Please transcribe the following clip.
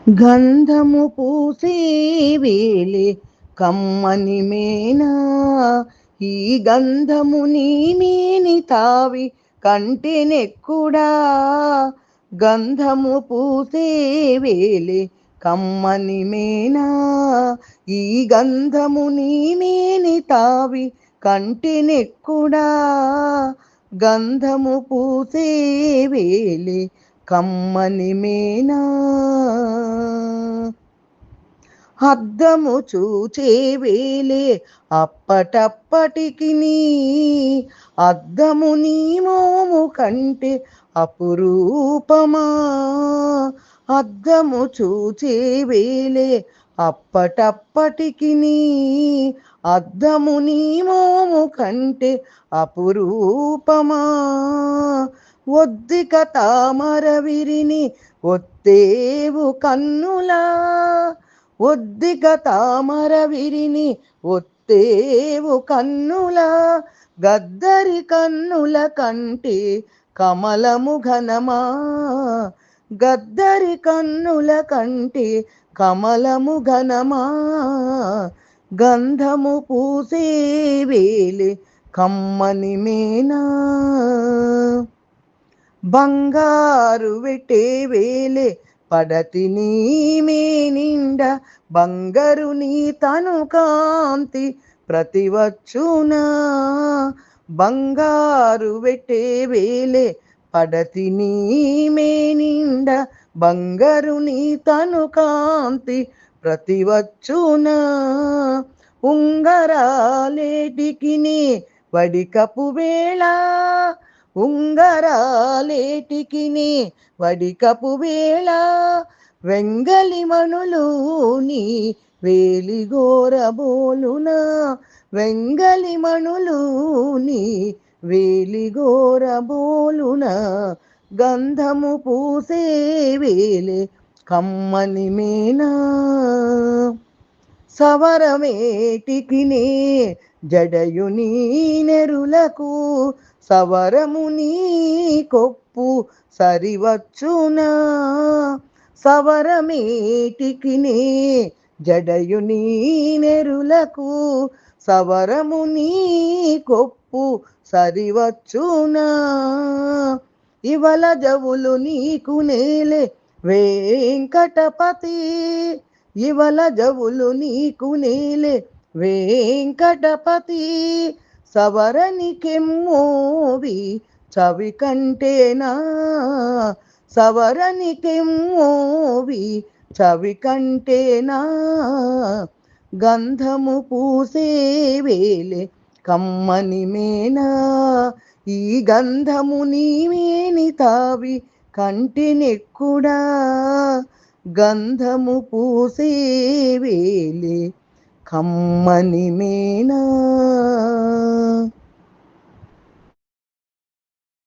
గంధము పూసే వేలే కమ్మని మేనా, ఈ గంధము నీ మేని తావి కంటినెక్కుడా. గంధము పూసే వేలే కమ్మని మేనా, ఈ గంధము నీ మేని తావి కంటినెక్కుడా. గంధము పూసే వేలే కమ్మని మేనా, అద్దము చూచే వేలే అప్పటప్పటికి నీ, అద్దము నీ మోము కంటే అపురూపమా. అద్దము చూచే వేలే అప్పటప్పటికి నీ, అద్దము నీ మోము కంటే అపురూపమా. ఒద్దిక తామర విరిని ఒత్తేవు కన్నులా, ఒద్దిక తామర విరిని ఒత్తేవు కన్నులా. గద్దరి కన్నుల కంటే కమలము ఘనమా, గద్దరి కన్నుల కంటే కమలము ఘనమా. గంధము పూసే వేలే కమ్మని మేనా, బంగారు వెట్టే వేలే పడతి నీ మేనిండ, బంగారు నీ తను కాంతి ప్రతివచ్చునా. బంగారు వెట్టే వేలే పడతి నీ మేనిండ, బంగారు నీ తను కాంతి ప్రతివచ్చునా. ఉంగరాలేటికి నీ వడికపు వేళ, ఉంగరాలేటికి నీ వడికపు వేళ. వెంగలి మణులు నీ వేలిగోరబోలునా, వెంగలి మణులు నీ వేలిగోరబోలునా. గంధము పూసే వేలే కమ్మని మేనా, సవరమేటికి నే జడయు నీ నెరులకు, సవరము నీ కొప్పు సరివచ్చునా. సవరమేటికి నే జడయు నీ నెరులకు, సవరము నీ కొప్పు సరివచ్చునా. ఇవల జవులు నీకు నేలే వెంకటపతి, ఇవల జవులు నీకు నేలే వెంకటపతి. సవరని కెమ్మోవి చవి కంటేనా, సవరని కెమ్మోవి చవి కంటేనా. గంధము పూసే వేలే కమ్మని మేనా, ఈ గంధము నీ మేని తావి కంటినెక్కుడా. గంధము పూసే వేలే కమ్మని మేనా.